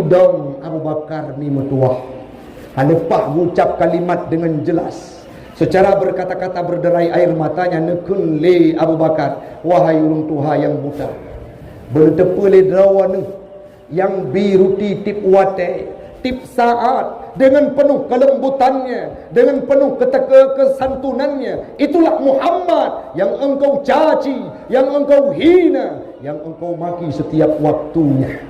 dong Abu Bakar ni metuah. Lepas mengucap kalimat dengan jelas, secara berkata-kata berderai air matanya, nekun le Abu Bakar, wahai urang tuha yang buta, berdepa le drawana yang biruti tip wate, tip saat, dengan penuh kelembutannya, dengan penuh kesantunannya. Itulah Muhammad yang engkau caci, yang engkau hina, yang engkau maki setiap waktunya.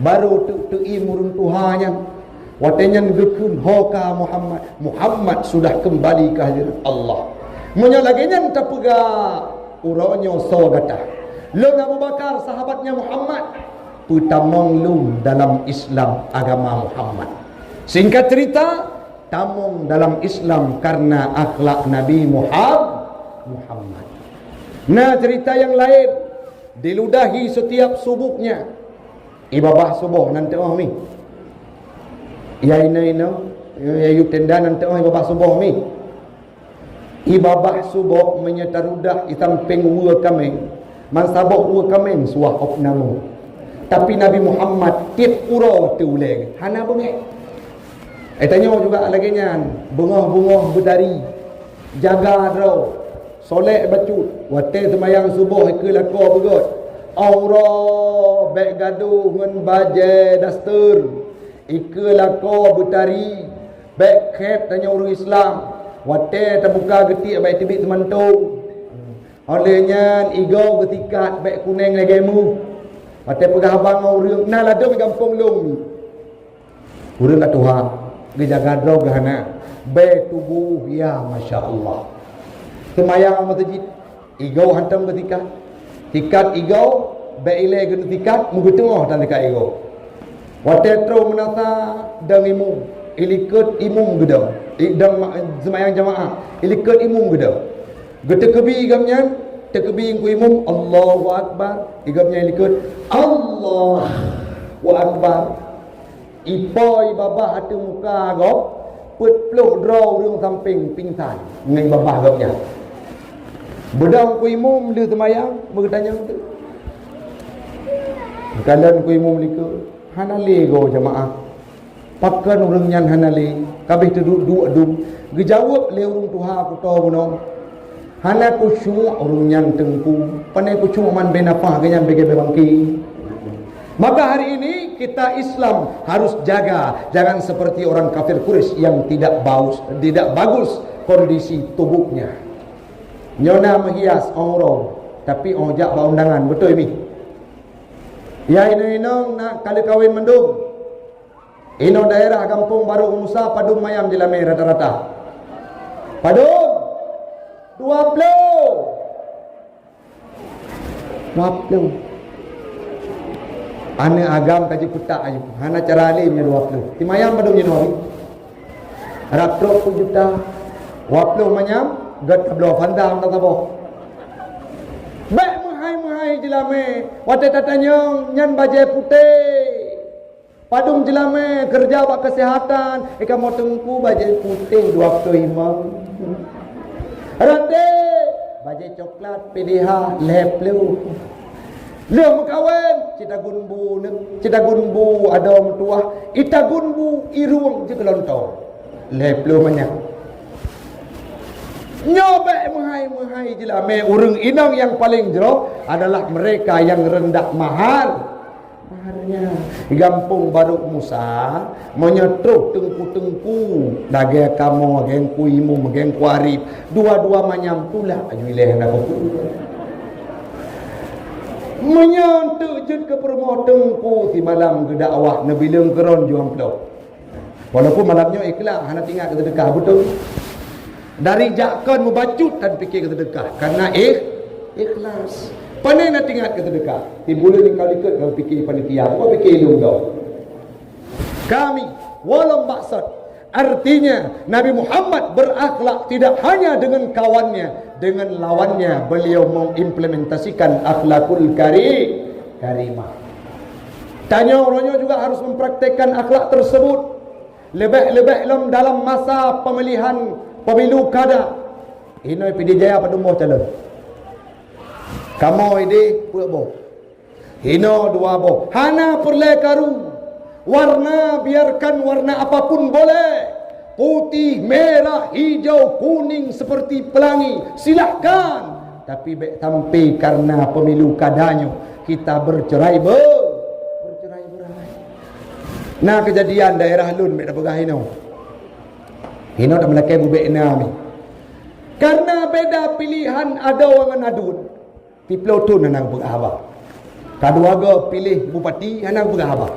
Baru tu imurun tuhanya watenya ngekun hoka Muhammad sudah kembali ke hadirat Allah. Menyalaginya tapega uronyo sawagata. Leung Abu Bakar sahabatnya Muhammad putamong lung dalam Islam agama Muhammad. Singkat cerita, tamong dalam Islam karena akhlak Nabi Muhammad. Nah, cerita yang lain diludahi setiap subuhnya. Ibabah subuh nanti mi. Ya ina ya yu tenda nanti ibabah subuh mi. Ibabah subuh menyetarudah itam pengua kami. Mansabok ua kami suah opnamu. Tapi Nabi Muhammad tip uro teuleng. Hana bengek. Tanya juga lagi nyan, bungah-bungah berdari, jaga draw, solek bacut, wate semayang subuh ke lako begot. Aura bek gaduh ngan baje daster, ike lako berdari, bek kep tanya orang Islam, wate terbuka getik bek tibik temantung. Olehnya igau getikat bek kuning legemu. Wate pegah abang orang nah ladung kampung long ni. Urang kat Tuhan. Gejaga draw gahana be tubuh ya Masya Allah. Semayang masjid igau hantam ketika tikat igau be ile gen tikat mugu tengah dan dekat igau watetro menata dang imum ilikut imum gedang dang semayang jamaah ilikut imum gedang gete kebi gamnya tekebi ku imum Allahu akbar igamnya ilikut Allahu akbar. Ipoi babah hati muka gop put peluk draw rung samping pingsan ngai babah gopnya bedang ku imum le semayang bertanya tu kalian ku imum liku hanale go jamaah pakan urang nyan hanale kabeh tu duduk dum gejawab le urang tuha ku to bunong hana ku syuk urang nyan tengku panai ku syuk man benapah ganyan bege bangki. Maka hari ini kita Islam harus jaga, jangan seperti orang kafir Quraisy yang tidak bagus kondisi tubuhnya. Nyona menghias orang, tapi ojak undangan, betul ini? Ya ini nak kali kawin mendung. Ino daerah kampung baru Musa padum mayam di lame rata-rata. Padum 20. Ane agam kaji kutak ayu. Hana cara alimnya 20. Timayam padung ni nori. Harap 20 juta. 20 manyam gat kablo fandam tak taboh. Baik mahai jelame. Wate tatanyong nyan baje putih. Padung jelame kerja bak kesehatan. Ika mau tengku baje putih 25. Rate baje coklat PDH leplu. Leung mengkawin cita gunbu ada mentua ita gunbu irung je kelontong leplo banyak nyobek mahai je lah me urang inang yang paling jero adalah mereka yang rendah maharnya gampung baru Musa menyetruh tengku dage kamu geng kuimu geng kuarif dua-dua manyam pula ajuileh nak aku menyantuk jut ke permoh tengku si malam ke dakwah Nabi Leung keron juang peluk. Walaupun malamnya ikhlas hana tinggal ke sedekah betul. Dari jakkan membacut dan fikir ke sedekah karena ikhlas. Pandai nak tinggal ke sedekah. Di bulan ni kau ikut kau fikir panitia, kau fikir Leung kau. Kami walau maksud artinya Nabi Muhammad berakhlak tidak hanya dengan kawannya, dengan lawannya beliau mengimplementasikan akhlakul karimah. Tanya orangnya juga harus mempraktekkan akhlak tersebut. Lebih-lebih dalam masa pemilihan pemilu kada. Ini PD Jaya pada moh calon. Kamu ini puak boh. Hino dua boh. Hana perle karu. Warna biarkan warna apapun boleh. Putih, merah, hijau, kuning seperti pelangi, silahkan. Tapi baik tampi karena pemilu kadanyo kita bercerai-berai. Nah kejadian daerah Lun mek dapegah hino. Hino dak melakai bubek nami. Karena beda pilihan ada orang adun. Tiplo tun anak berahaba. Kaduaga pilih bupati anak berahaba.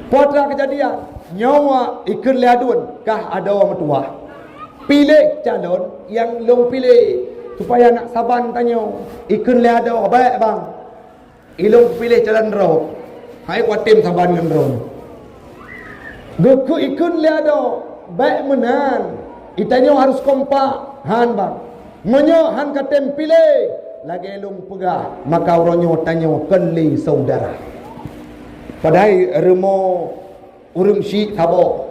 Putra kejadian nyawa ikut leadun kah ada orang tua. Pilih calon yang long pilih supaya nak saban tanya ikut leado baik bang. Ilong pilih calon roh. Hai kuatim saban dengan roh. Geku ikut leado baik menan. Itanya harus kompak han bang. Menyo han katem pilih lagi ilong pegah maka oronyo tanya keli saudara. Padahal remo urung syik sabo,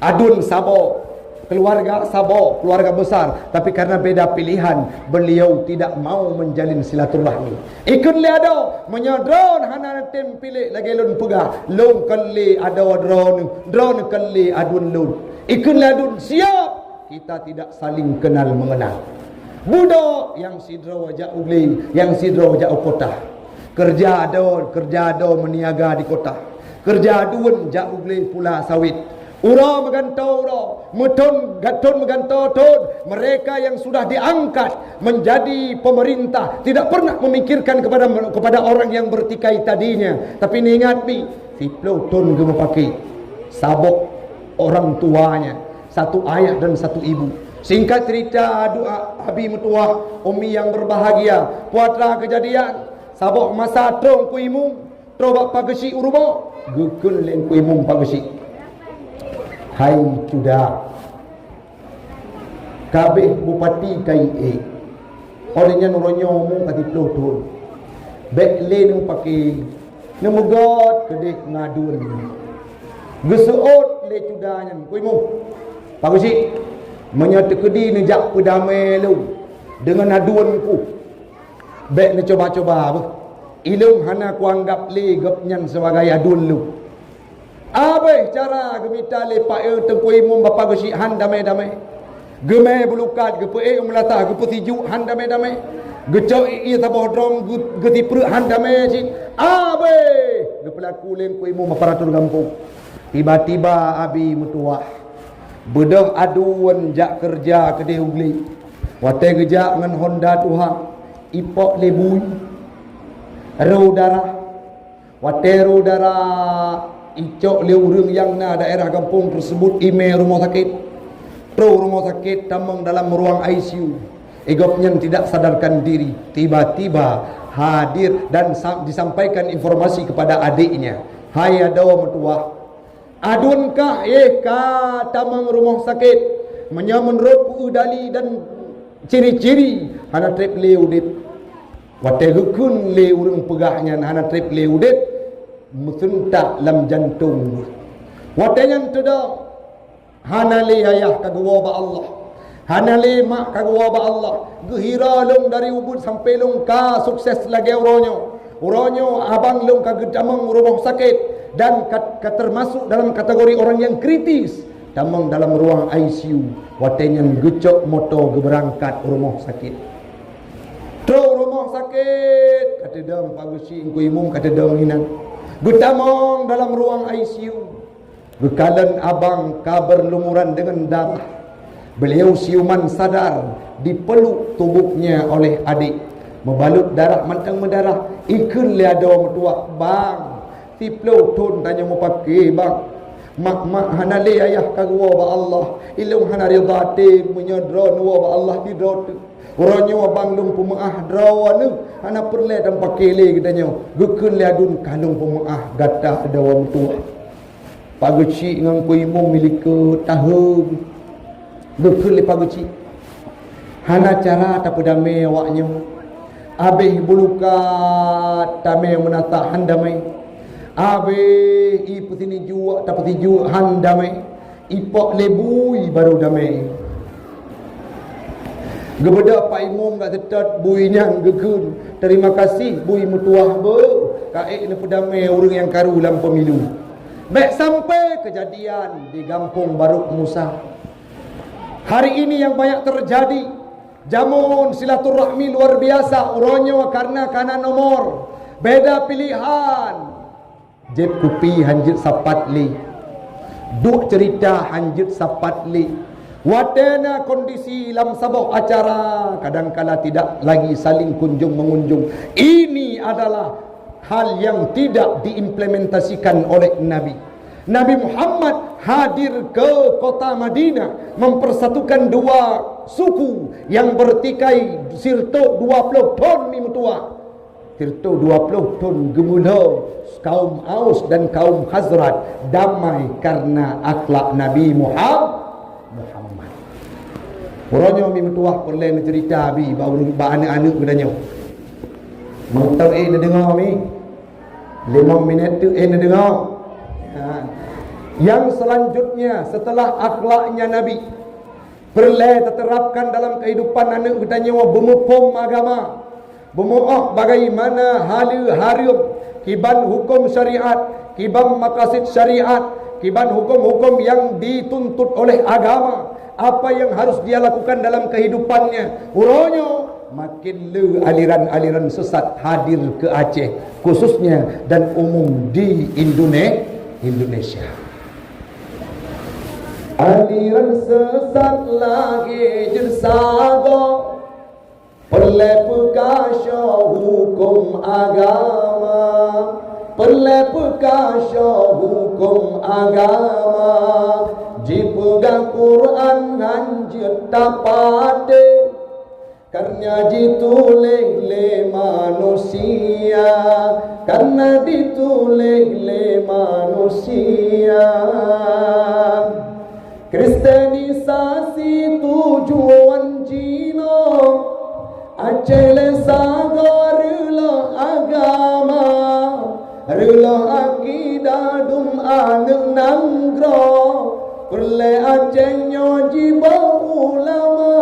adun sabo, keluarga sabo, keluarga besar. Tapi karena beda pilihan, beliau tidak mau menjalin silaturahmi. Ikut liado, menyodron hana tem pilih lagi lun pegah, lun kali ada drone kali adun lun. Ikut liadun siap, kita tidak saling kenal mengenal. Budak yang sidro wajah ugli, yang sidro wajah kota. Kerja ada meniaga di kota. Kerja adun jak ugli pula sawit. Ura megantau ura, gaton megantau ton. Mereka yang sudah diangkat menjadi pemerintah tidak pernah memikirkan kepada orang yang bertikai tadinya. Tapi ni ingat bi, tiplo ton ge pakai sabok orang tuanya, satu ayah dan satu ibu. Singkat cerita doa abi mertua umi yang berbahagia, putra kejadian sabok masa trong kuimung trobak pagesi urumo gukul len kuimung pagesi. Hai cuda kabeh bupati kai orangnya nuronyo mung kati plotun bek len pake nemugot kedek ngadun gesuot le cudanya kuimung pagesi menyatekedi nejak pedamai lu dengan aduanku. Baik ni coba-coba apa? Ilung hana ku anggap le gapnyan sebagai adun lu. Apa cara gemita le pae tengkui mum bapa gesi han damai-damai. Gemai belukat gepe melata gepetiju han damai-damai. Gecau i tabah drom geti per han damai si. Apa? Gepelaku lem kui mum aparatur kampung. Tiba-tiba abi mutua. Bedah aduan jak kerja kedai ugli. Watai gejak ngan Honda Tuhan. Ipok lebui Rodara Wate rodara Icok leurung yang na daerah kampung tersebut email rumah sakit pro rumah sakit tamang dalam ruang ICU. Egopnya tidak sadarkan diri. Tiba-tiba hadir dan disampaikan informasi kepada adiknya. Hai adawa mertua, adunkah ka tamang rumah sakit menyamun udali dan ciri-ciri hana trip leudit. Watai hukun le urang pegahnya hana trip leudit musunta lam jantung. Watai yang tidak hana le ayah kagwa ba Allah, hana le mak kagwa ba Allah. Gehira long dari ubud sampai long ka sukses lagi uronyo abang long kagedamang rumah sakit dan termasuk dalam kategori orang yang kritis tamang dalam ruang ICU. Watenya gecok moto geberangkat rumah sakit. Tro rumah sakit kata dam pagusi ingku imum kata dam hinan. Gutamong dalam ruang ICU. Gekalan abang kabar lumuran dengan darah. Beliau siuman sadar dipeluk tubuhnya oleh adik. Membalut darah mantang mendarah. Ikun liado mertua bang. Tiplo tun tanya mau pakai bang. Mak hana le ayah kagwa ba Allah. Ilung hana ridate menyodron wa ba Allah tidot. Orangnya abang lung pemaah drawan hana perle dan pakai le katanya. Gekun liadun kalung pemaah gata ada wang tua. Paguci ngang ku imum milik tahun. Gekun le paguci. Hana cara tak pedame awaknya. Abih bulukat tame menata handamai. Abe i putini jua tak putih jua handamai. Ipok lebui baru damai. Gebeda Pak Imam kat tetat buinya gekun. Terima kasih bui mutuah be. Kaik na pedamai orang yang karu dalam pemilu. Baik sampai kejadian di Kampung Baruk Musa. Hari ini yang banyak terjadi. Jamun silaturahmi luar biasa. Uronyo karena nomor. Beda pilihan. Jeb kupi hanjit sapatli. Duk cerita hanjit sapatli. Wadana kondisi dalam sebuah acara kadangkala tidak lagi saling kunjung mengunjung. Ini adalah hal yang tidak diimplementasikan oleh Nabi. Nabi Muhammad hadir ke kota Madinah mempersatukan dua suku yang bertikai sirto 20 ton mimutua. Sirto 20 ton gemula kaum Aus dan kaum Khazraj damai karena akhlak Nabi Muhammad. Orangnya mi metuah perlain cerita abi baru anak-anak bedanya. Mantap nak dengar mi. 5 minit tu nak dengar. Yang selanjutnya setelah akhlaknya Nabi perlain terterapkan dalam kehidupan anak bedanya bemupom agama. Bemuah bagaimana halu kiban hukum syariat, kiban maqasid syariat, kiban hukum-hukum yang dituntut oleh agama. Apa yang harus dia lakukan dalam kehidupannya. Uronyo makin le aliran-aliran sesat hadir ke Aceh khususnya dan umum di Indonesia. Aliran sesat lagi jersago perlepekasya hukum agama, perlepekasya hukum agama. Jipegang Quran hanjut tapade karena ditulis le manusia, karena ditulis le manusia. Kristenisasi tujuan Cina, Aceh sagar rela agama, rela akidah dum anak nanggro. Perle Acehnya jiba ulama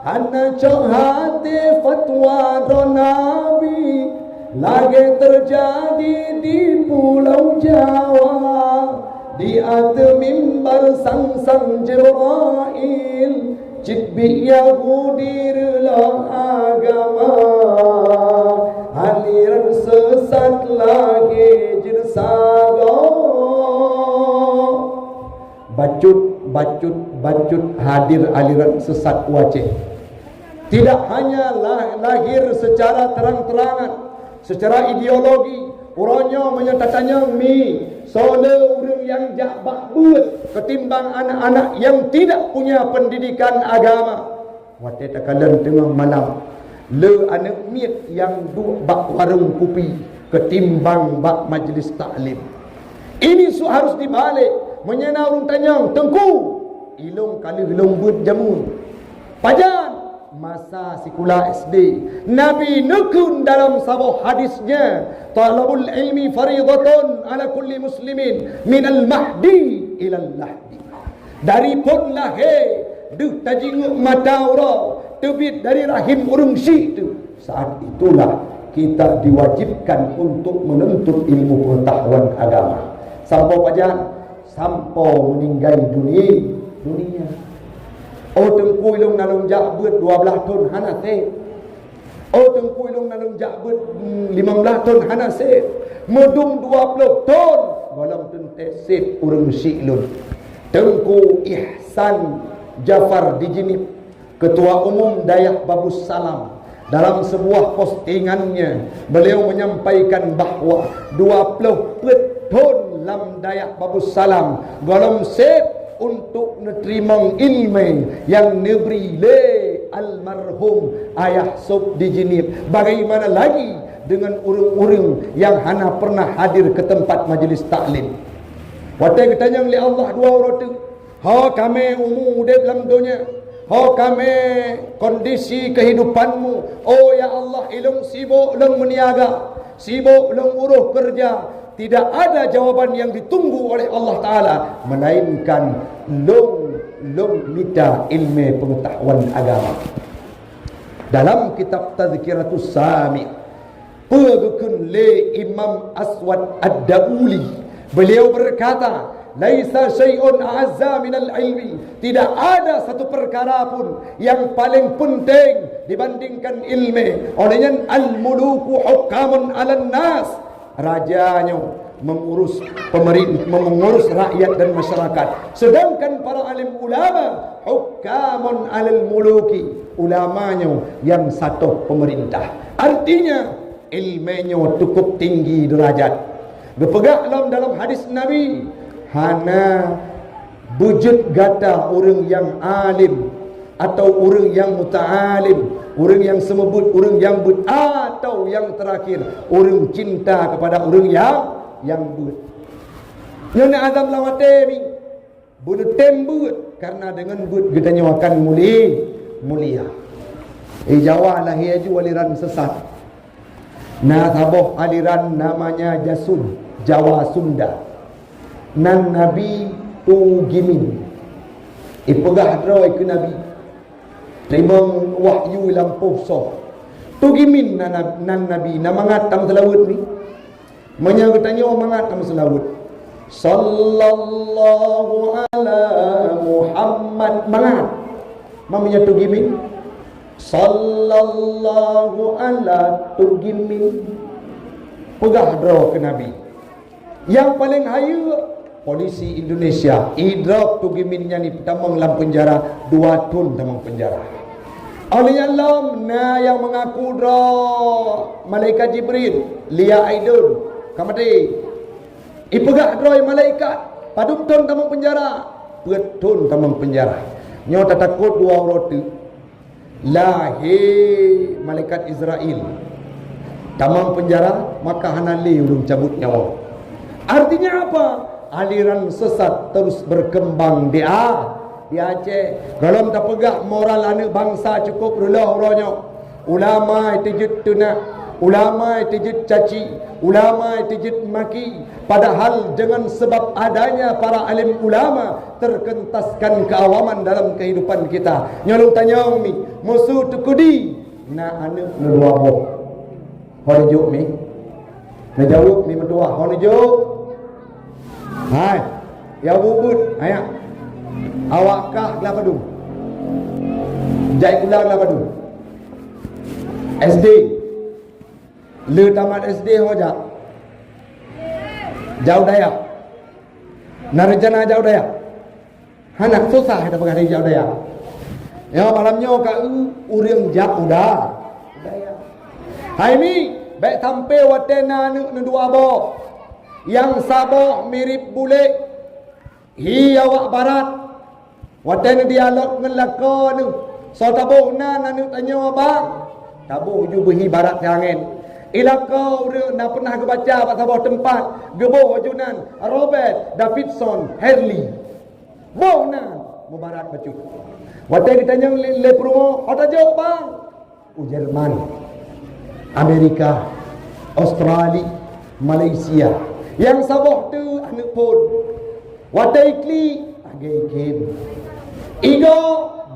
hana cok hati fatwa do Nabi lagi terjadi di Pulau Jawa. Di atas mimbar sang-sang Jibril Jidbi Yahudi rela agama. Aliran sesat lagi jersago. Bacut hadir aliran sesat Aceh. Tidak hanya lahir secara terang-terangan, secara ideologi. Orangnya menyatakannya mi soal orang yang jak bakbut ketimbang anak-anak yang tidak punya pendidikan agama. Waktu takalan tengah malam le anak miet yang duk bak warung kopi ketimbang bak majlis taklim. Ini harus dibalik. Menyana urung tanyang tengku ilung kali ilung buat jamun pajan masa sekolah SD Nabi nekun dalam sebuah hadisnya talabul ilmi faridatun ala kulli muslimin minal mahdi ilal lahdi. Dari pun lahir duk tajinguk mata orang terbit dari rahim urung syik tu, saat itulah kita diwajibkan untuk menuntut ilmu pengetahuan agama. Sampai pajan sampai meninggal dunia. Oh tengku ilung nalung jakbut 12 ton hana se. Oh tengku ilung nalung jakbut 15 ton hana se. Medung 20 ton dalam tentesip urang syilun. Tengku Ihsan Jafar di Jinib, Ketua Umum Dayak Babus Salam, dalam sebuah postingannya beliau menyampaikan bahawa 20 ton lam Dayak Babus Salam golong set untuk menerima ilmu yang diberi le almarhum Ayah Sob di Jinib. Bagaimana lagi dengan orang-orang yang hana pernah hadir ke tempat majlis taklim. Waktu kita tanya oleh Allah dua orang tu, ha kami umum udip dalam dunia, ha kami kondisi kehidupanmu, oh ya Allah ilung sibuk leng meniaga, sibuk leng uruh kerja. Tidak ada jawaban yang ditunggu oleh Allah Ta'ala, melainkan long lum mita ilmu pengetahuan agama. Dalam kitab Tazkiratus Sami' pegukun le Imam Aswad Ad-Dauli, beliau berkata, laisa syai'un a'azza minal ilmi, tidak ada satu perkara pun yang paling penting dibandingkan ilmu. Olehnya al-muluku hukamun 'alan nas, rajanya mengurus pemerintah, mengurus rakyat dan masyarakat, sedangkan para alim ulama hukamun 'alal muluki, ulamanya yang satu pemerintah. Artinya ilmunya cukup tinggi derajat. Berpegang dalam hadis Nabi, hana wujud gata orang yang alim atau orang yang muta'alim, orang yang semebut, orang yang but, atau yang terakhir orang cinta kepada orang yang but. Yang nak azam lawate mi bunuh tembut, karena dengan but kita akan mulia. Jawa lahir ju aliran sesat. Nah taboh aliran namanya Jasun, Jawa Sunda. Nan Nabi tu gimin. Ipegah droi ke Nabi. Terima wahyu lampuh soh. Tu gimin nan Nabi namangat tam selawut ni. Menyang tanya mangat tam selawut. Sallallahu ala Muhammad mangat. Mamanya tu gimin. Sallallahu ala tu gimin. Pegah dro ke Nabi. Yang paling hayu polisi Indonesia idrak tu giminnya ni tamang dalam penjara 2 tahun tamang penjara. Oleh Allah na yang mengaku dra malaikat Jibril lia aidun kamati ipegak dra malaikat padum tahun tamang penjara 2 tahun tamang penjara. Nyo tak takut 2 roti lahir malaikat Israel tamang penjara, maka hanali ulung cabut nyawa. Artinya apa? Aliran sesat terus berkembang di Aceh. Kalau tak pegak moral anak bangsa cukup rulah orangnya. Ulama tijut tuna, ulama tijut caci, ulama tijut maki. Padahal dengan sebab adanya para alim ulama terkentaskan keawaman dalam kehidupan kita. Nyolong tanya mi, musuh tukudi na anak dua boh. Horejuk mi. Najawuk mi mentua horejuk. Hai, ya bubut, ayak. Awakkah gelapadu? Jai pulang gelapadu. SD. Le tamat SD hoja. Jauh daya. Narjana jauh daya. Hanak susah kita pegang jauh daya. Ya malamnya kau urang jauh dah. Daya. Hai mi, baik sampai watena nu dua boh. Yang saboh mirip bule hi awak barat watan dialog dengan laka nu so tabuh na nanu tanya bang tabuh ju behi barat jangan ilaka ure na pernah ke baca pak saboh tempat geboh junan Robert Davidson Harley boh na mubarak bacu watan ditanya le promo ota jauh bang Jerman Amerika Australia Malaysia. Yang saboh tu anak pun watai kli agai game igo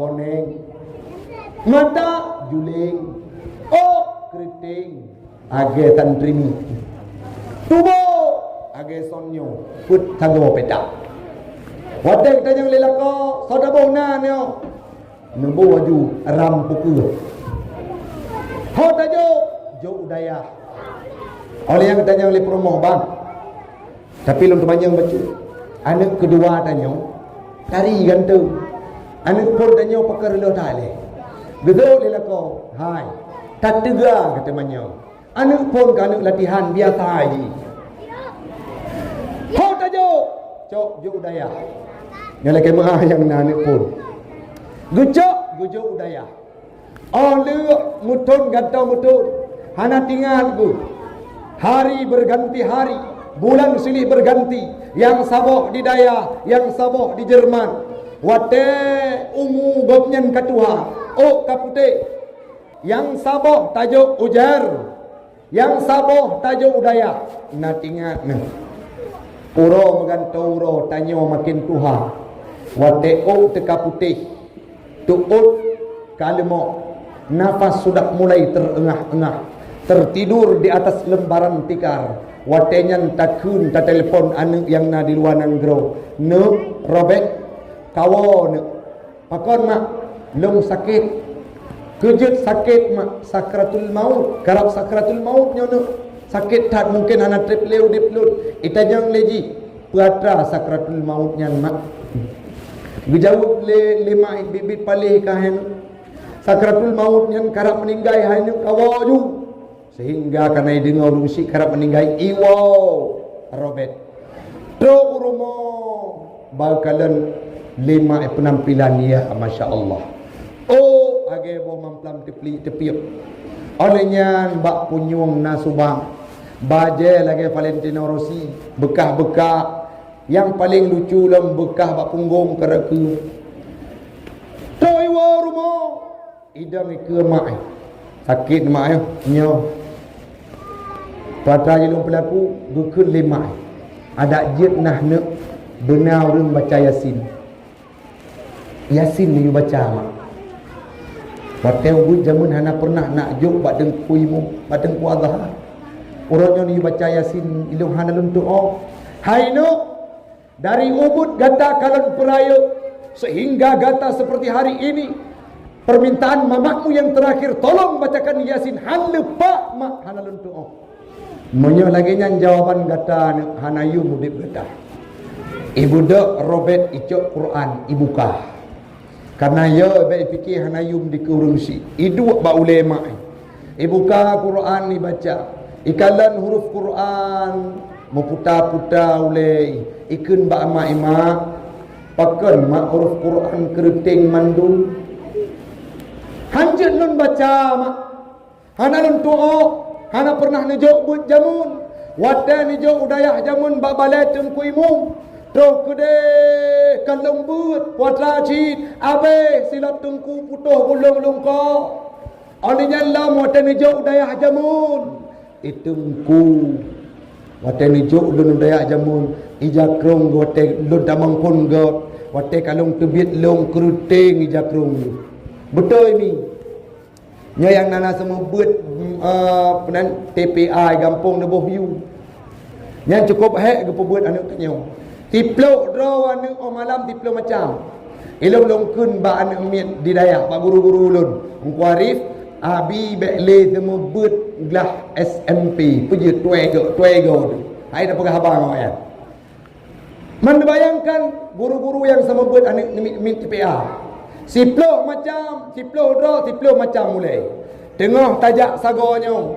boneng mata juling keriting agai tantrini tubo agai sonyo put tago petak watai kita yang lelako sodaboh na nyo nembo waju ram puku hotajo jo udaya oleh yang tanya oleh promo bang. Tapi long panjang baca. Anak kedua tanya, tari gantung. Anak pun tanya pakar lo tale. Gedor lelako, hai. Tak tega kata manya. Anak pun kan latihan biasa aja. Ho tajo, cok jo udaya. Yang lagi mah yang anak pun. Gujo udaya. Oh lu mutun gantau mutun. Hana tinggal gu. Hari berganti hari. Bulan silih berganti. Yang saboh di Daya, yang saboh di Jerman. Wate umu gopnyan katuha. Kapute. Yang saboh tajuk ujar. Yang saboh tajuk udaya. Nak ingat ni. Uro megantau uro tanyo makin tuha. Wate'uk teka putih, tu'ut kalemo, nafas sudah mulai terengah-engah, tertidur di atas lembaran tikar. Watenyan takun ta telefon anu yang na di luar nanggro. Nuk robek kawo nuk. Pakon mak long sakit. Kejut sakit mak sakratul maut. Karab sakratul maut nyono. Sakit tak mungkin anak trip leu diplut. Itajang leji. Puatra sakratul mautnya mak. Gejauh le lima bibit palih kahen. Sakratul mautnya karab meninggai hanya kawaju. Sehingga karena dengar musik karab meninggai iwo robet. Tro urumo bakalan lima penampilan dia, masya Allah. Oh, age bo mamplam tepiup. Olehnya bak punyung nasubang. Baje lagi Valentino Rossi, bekah-bekah. Yang paling lucu dalam bekah bak punggung keraku. Toi wa rumo. Idam ke mak. Sakit mak nyo. Patra jelung pelaku gukun lima. Ada jet nah nak benar orang baca Yasin. Yasin ni baca mak. Bateu bu jamun hana pernah nak jok bak dengku imu, bak dengku Allah. Orangnya ni baca Yasin ilung hana luntuk oh. Hai no. Dari Ubud gata kalon peraya sehingga gata seperti hari ini. Permintaan mamakmu yang terakhir, tolong bacakan Yasin. Han lupa mak hana luntuk oh. Menyo lagi nyan jawaban gata hanayu mudip gata. Ibu dok Robert icok Quran ibuka. Karena ya baik fikir hanayum dikurungsi. Idu ba ulema. Ibuka Quran dibaca. Ikalan huruf Quran meputar-putar ulai. Ikun ba ama pakan mak huruf Quran keriting mandu. Hanjut nun baca mak. Hana nun tu'o. Hana pernah nejok buat jamun. Wadah nejok udayah jamun bak balai tengku imum. Tok kede kalung buat watra cid. Abe silap tengku putuh gulung lungko. Olehnya lam wadah nejok udayah jamun. Itengku. Wadah nejok udayah jamun. Ijakrong wadah lun damang pun got. Wadah kalung tebit long keruting ijakrong. Betul ini. Nya yang nana semua buat penan TPI gampung Neboh View. Yang cukup hek ke buat anu tanya. Tiplok draw anu malam tiplok macam. Ilong longkun ba anu miet di dayak ba guru-guru ulun. Engko arif abi bekle semua buat gelah SMP puji tuego tu. Hai dah pegah abang ya. Man bayangkan guru-guru yang sama buat anu mit TPI. Siplok macam, siplok draw, siplok macam mulai. Tengah tajak sagonya.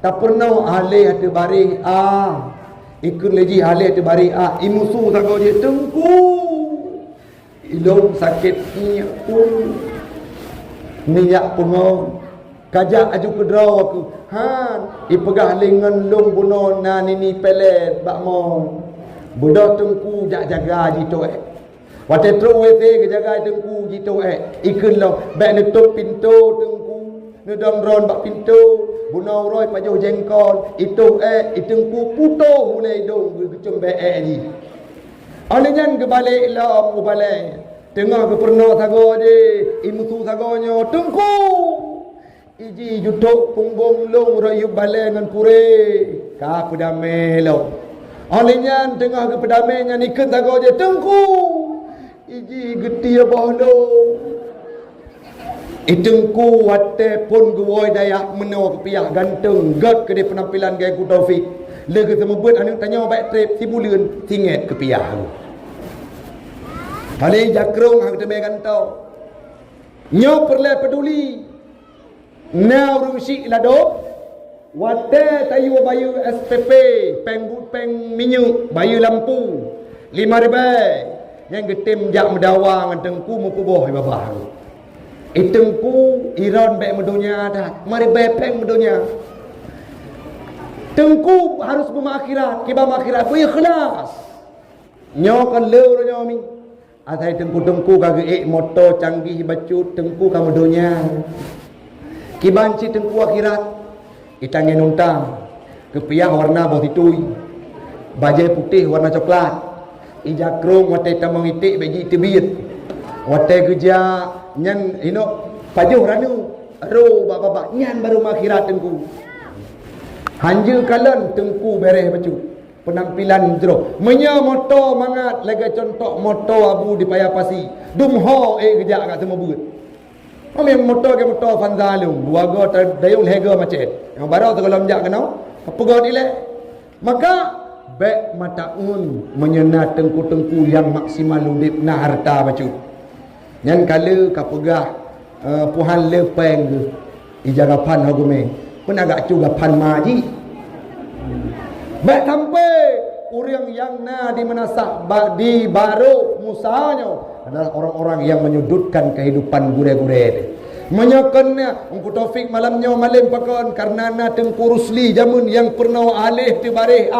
Tak pernah ahli ada bari ikut lagi ahli ada bari imusu sago dia tengku. Ilong sakit ni pun. Minyak pun kajak aju ke draw aku. Ipegah lengan long buno na nini pelet bak mo. Budak tengku jaga jitu Waktu teruk WC ke jaga tengku gitu ikun lo bak nutup pintu tengku nudam ron bak pintu bunau roi pajuh jengkol itu itengku putuh mulai dong kecum be ni alenyan ke balik lo ke balik tengah ke pernah sago je imusu sagonyo tengku iji jutuk punggung long rayu balik dengan pure ka pedame lo alenyan tengah ke pedame nya nikun sago je tengku iji getia bahlo itengku wate pun gewoi dayak menau kepiah ganteng gat ke dia penampilan gaya ku Taufik lega sama buat anu tanya baik trip si bulan singet kepiah paling jakrong hang tebe gantau nyo perle peduli na rusi lado wate tayu bayu SPP peng minyak bayu lampu 5,000 yang getim jak medawang tengku mukuboh babah itengku iron baik medunya dah mari bepeng medunya tengku harus bemakhirat kiba makhirat berikhlas nyokan leu nyomi atai tengku kage moto canggih bacut tengku ka medunya kibanci tengku akhirat itangin untang kepiah warna bau titui bajai putih warna coklat ijakrung watai tamang itik bagi tibit watai kerja nyan pajuh ranu ro baba nyan baru makhirat tengku hanja kalan tengku bereh bacu penampilan jero menya motor mangat lega contoh motor abu di payapasi dumho kerja kat semua buat yang motor ke motor fanzalum buaga terdayung lega macet yang baru tergelam jak kenau apa gau dilek maka bek mataun menyena tengku-tengku yang maksimal udip na harta bacu nyan kala kapegah puhan lepeng ke ijarapan hagume pun agak juga pan maji bek sampai orang yang na di menasak di baru musanya adalah orang-orang yang menyudutkan kehidupan gure-gure menyakannya Ungku Taufik malamnya malam pakon karena na tengku rusli jamun yang pernah alih di barih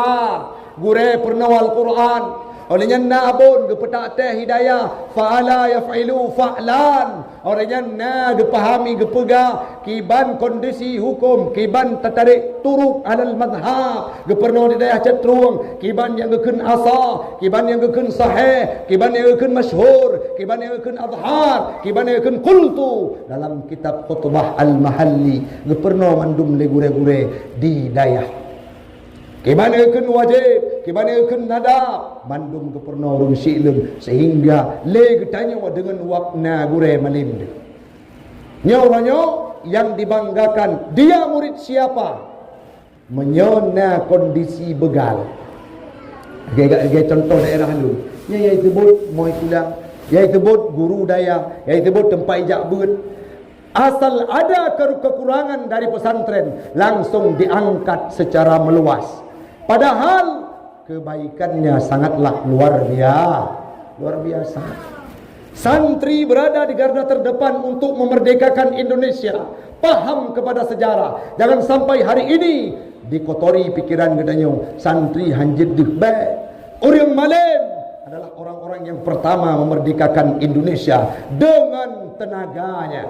gure pernah Al-Quran olehnya na abun gepetak teh hidayah fa'ala yaf'ilu fa'lan olehnya na gepahami gepega kiban kondisi hukum kiban tertarik turuk alal madhab gepernah hidayah cenderung kiban yang gekun asa kiban yang gekun sahih kiban yang gekun masyhur kiban yang gekun adhar kiban yang gekun qultu dalam kitab khutbah al-mahalli gepernah mandum le gure-gure di dayah kibana keun wajib kibana keun nadab mandum ke pernah urung silem sehingga le getanya dengan wakna gure malim nyawanyo yang dibanggakan dia murid siapa menyona kondisi begal gaya contoh daerah lu ya disebut moi kulang ya disebut guru daya ya disebut tempat ijak beut asal ada kekurangan dari pesantren langsung diangkat secara meluas. Padahal kebaikannya sangatlah luar biasa. Santri berada di garda terdepan untuk memerdekakan Indonesia. Paham kepada sejarah. Jangan sampai hari ini dikotori pikiran gedanya santri hanjit dikbek. Orang malam adalah orang-orang yang pertama memerdekakan Indonesia dengan tenaganya.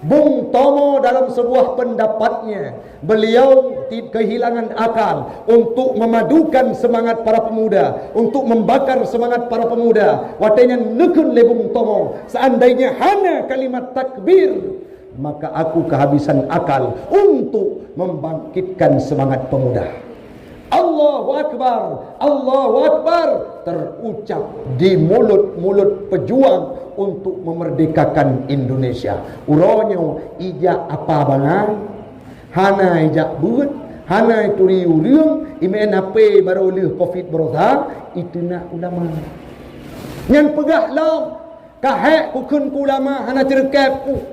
Bung Tomo dalam sebuah pendapatnya, beliau kehilangan akal untuk memadukan semangat para pemuda, untuk membakar semangat para pemuda. Watanya nekun le Bung Tomo, seandainya hanya kalimat takbir, maka aku kehabisan akal untuk membangkitkan semangat pemuda. Allahu Akbar terucap di mulut-mulut pejuang untuk memerdekakan Indonesia. Uronyo ijak apa bangai, hana ijak buat, hana itu riuh imen apa baru lih covid berosa itu nak ulama. Yang pegah lam, kahek kukun ulama hana cerkep ku.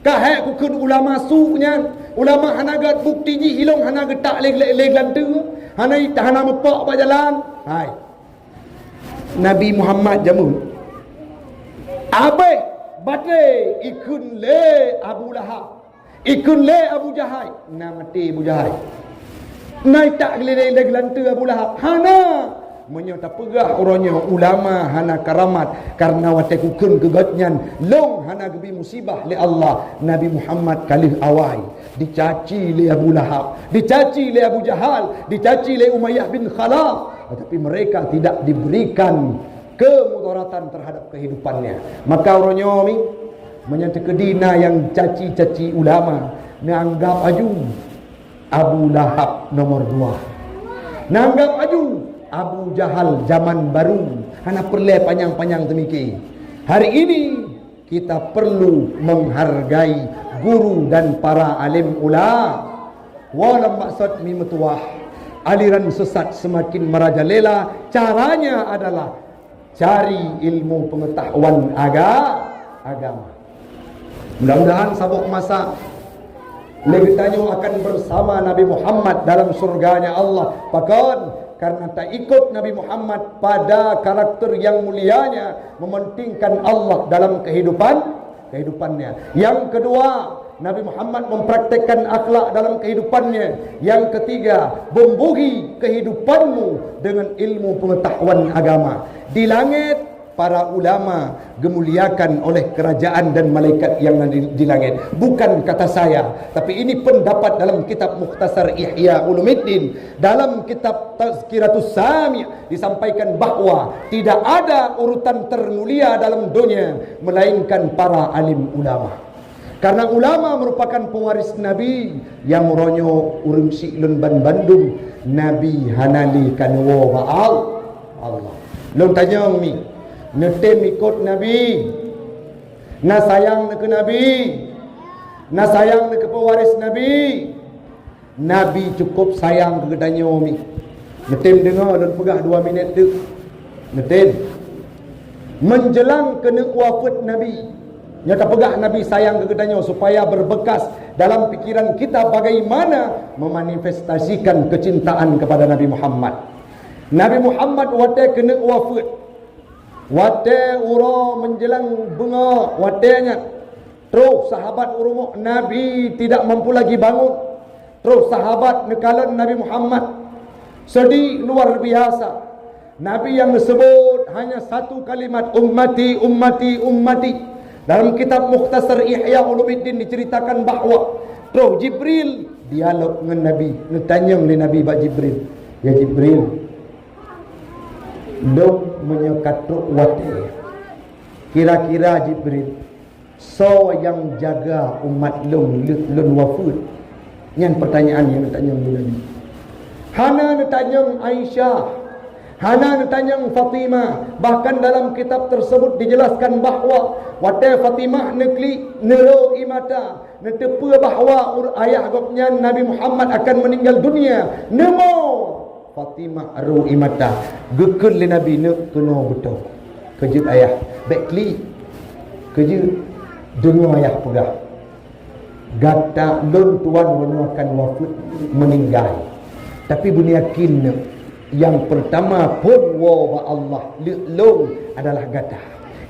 Kahek kukun ulama sunya, ulama hana gat bukti ji hilong hana getak leg lantu. Hana mepak pak jalan. Hai. Nabi Muhammad jamun. Abai bate ikun le Abu Lahab. Ikun le Abu Jahal. Na mati Abu Jahal. Nai tak leg lantu Abu Lahab. Hana menyata pegah orangnya ulama hana karamat karena wate kukun kegatnyan long hana gebi musibah li Allah. Nabi Muhammad kalih awai dicaci li Abu Lahab, dicaci li Abu Jahal, dicaci li Umayyah bin Khalaf, tetapi mereka tidak diberikan kemudaratan terhadap kehidupannya. Maka orangnya mi menyata kedina yang caci-caci ulama nanggap aju Abu Lahab nomor 2, nanggap aju Abu Jahal zaman baru. Hana perle panjang-panjang temiki. Hari ini kita perlu menghargai guru dan para alim ulama. Walau maksud mi metuah aliran sesat semakin merajalela. Caranya adalah cari ilmu pengetahuan agama. Mudah-mudahan sabuk masa legitanyo akan bersama Nabi Muhammad dalam surganya Allah. Bahkan karena tak ikut Nabi Muhammad pada karakter yang mulianya, mementingkan Allah dalam kehidupannya. Yang kedua, Nabi Muhammad mempraktekkan akhlak dalam kehidupannya. Yang ketiga, bumbuhi kehidupanmu dengan ilmu pengetahuan agama. Di langit para ulama gemuliakan oleh kerajaan dan malaikat yang di langit. Bukan kata saya, tapi ini pendapat dalam kitab Mukhtasar Ihya Ulumuddin. Dalam kitab Tazkiratus Sami' disampaikan bahawa tidak ada urutan termulia dalam dunia melainkan para alim ulama. Karena ulama merupakan pewaris Nabi yang ronyo urung si'lun ban Bandung Nabi hanali kanwa ba'al Allah. Long tanya mi netem ikut Nabi, na sayang ke Nabi, na sayang ke pewaris Nabi. Nabi cukup sayang ke katanya mi. Netem dengar dan pegah 2 minit tu. Netem menjelang kena wafat Nabi, nyata pegah Nabi sayang ke katanya supaya berbekas dalam pikiran kita bagaimana memanifestasikan kecintaan kepada Nabi Muhammad. Nabi Muhammad waktu kena wafat, wate uro menjelang bunga watenya, terus sahabat urung Nabi tidak mampu lagi bangun. Terus sahabat nekalan Nabi Muhammad sedih luar biasa. Nabi yang disebut hanya satu kalimat, ummati ummati ummati. Dalam kitab Mukhtasar Ihya Ulumuddin diceritakan bahawa terus Jibril dialog dengan Nabi, bertanya oleh Nabi bak Jibril, ya Jibril, dok menyekatuk wate. Kira-kira Jibril, so yang jaga umat lun wafud. Yang pertanyaan yang ditanya Nabi. Hana ditanya Aisyah, hana ditanya Fatimah. Bahkan dalam kitab tersebut dijelaskan bahawa wate Fatimah nekli nero imata netepa bahawa ayah gopnya Nabi Muhammad akan meninggal dunia. Nemo Fatimah aru imata gekun le Nabi nak kena betul. Kejut ayah baikli kejut dengar ayah pegah gata lun tuan akan wafat meninggal. Tapi bunyi yakin yang pertama pun wa Allah lung adalah gata.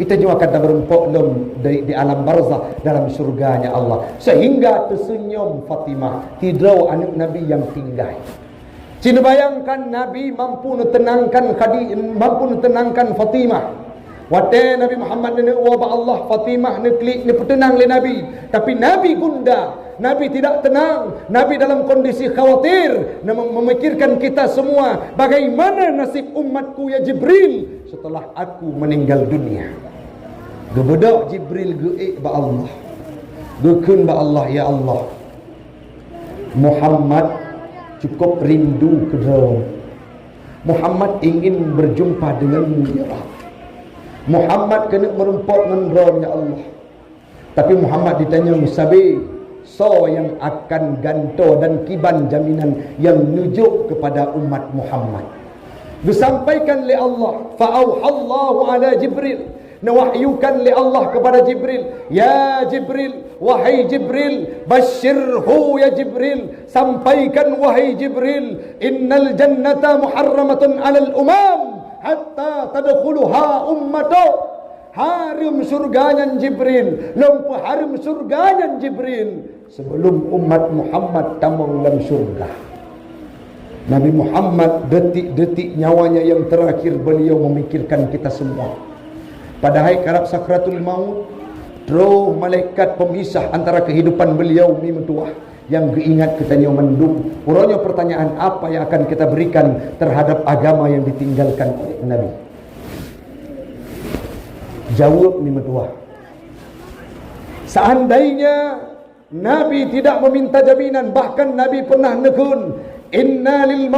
Itu juga kata berempuk lum di alam barzah dalam surganya Allah. Sehingga tersenyum Fatimah tidrau anak Nabi yang tinggal. Cina bayangkan Nabi mampu menenangkan Fatimah. Wate Nabi Muhammad ni wa Allah Fatimah ni klik ni petenang le Nabi. Tapi Nabi gunda, Nabi tidak tenang. Nabi dalam kondisi khawatir, memikirkan kita semua. Bagaimana nasib umatku ya Jibril setelah aku meninggal dunia. Gebedak Jibril geik ba Allah. Gekun ba Allah, ya Allah. Muhammad cukup rindu kepada Muhammad ingin berjumpa denganmu ya Allah. Muhammad kena merempok dengan ya Allah. Tapi Muhammad ditanya Musabi, so yang akan ganto dan kiban jaminan yang nujuk kepada umat Muhammad. Disampaikan oleh Allah, fa'auhallahu ala Jibril, nawahyukan oleh Allah kepada Jibril, ya Jibril, wahai Jibril, basyirhu ya Jibril, sampaikan wahai Jibril, innal jannata muharramatun alal umam hatta tadkhuluha ummatu. Harum surganya Jibril, lampu harum surganya Jibril sebelum umat Muhammad tamang dalam surga. Nabi Muhammad detik-detik nyawanya yang terakhir beliau memikirkan kita semua. Pada hari karab sakratul maut, terus malaikat pemisah antara kehidupan beliau ni mentua yang keingat kita mendung. Urangnya pertanyaan apa yang akan kita berikan terhadap agama yang ditinggalkan oleh Nabi. Jawab ni mentua. Seandainya Nabi tidak meminta jaminan, bahkan Nabi pernah nekun, inna lil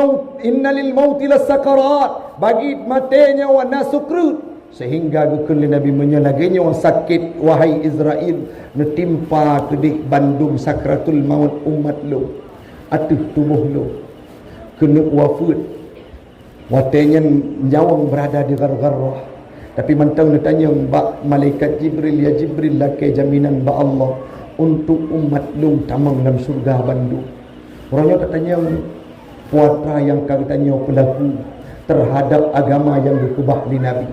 maut lasakarat, bagi matenya wa nasukrut. Sehingga dukun Nabi menyelaginya orang sakit, wahai Israel, netimpa kedik bandung sakratul maut umat lu, atuh tubuh lu kena wafat. Watenya nyawang berada di gar-garah. Tapi mentang ditanya mbak malaikat Jibril, ya Jibril lakai jaminan ba Allah untuk umat lu tamang dalam surga bandung. Orangnya katanya puatra yang katanya pelaku terhadap agama yang dikubah di Nabi.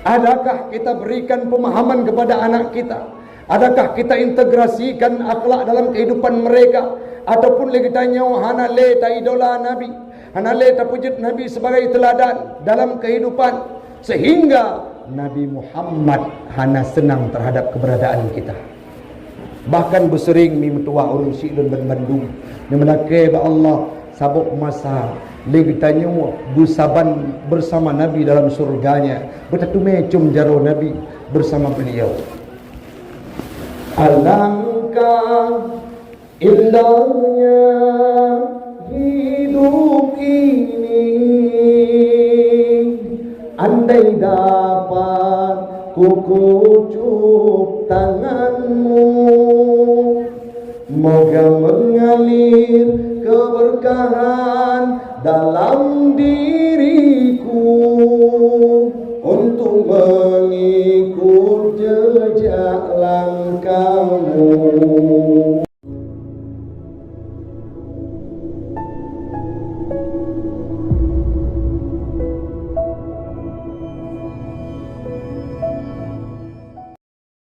Adakah kita berikan pemahaman kepada anak kita? Adakah kita integrasikan akhlak dalam kehidupan mereka? Ataupun lagi tanya hana le ta idola Nabi, hana le ta pujud Nabi sebagai teladan dalam kehidupan, sehingga Nabi Muhammad hana senang terhadap keberadaan kita. Bahkan bersering mi metua urang Sidun dan Bandung ni melake ba Allah sabuk masa lagi tanya busaban bersama Nabi dalam surganya, betatu mecum jaro Nabi bersama beliau. Alangkah indahnya hidup ini, andai dapat ku kucup tanganmu, moga mengalir keberkahan dalam diri.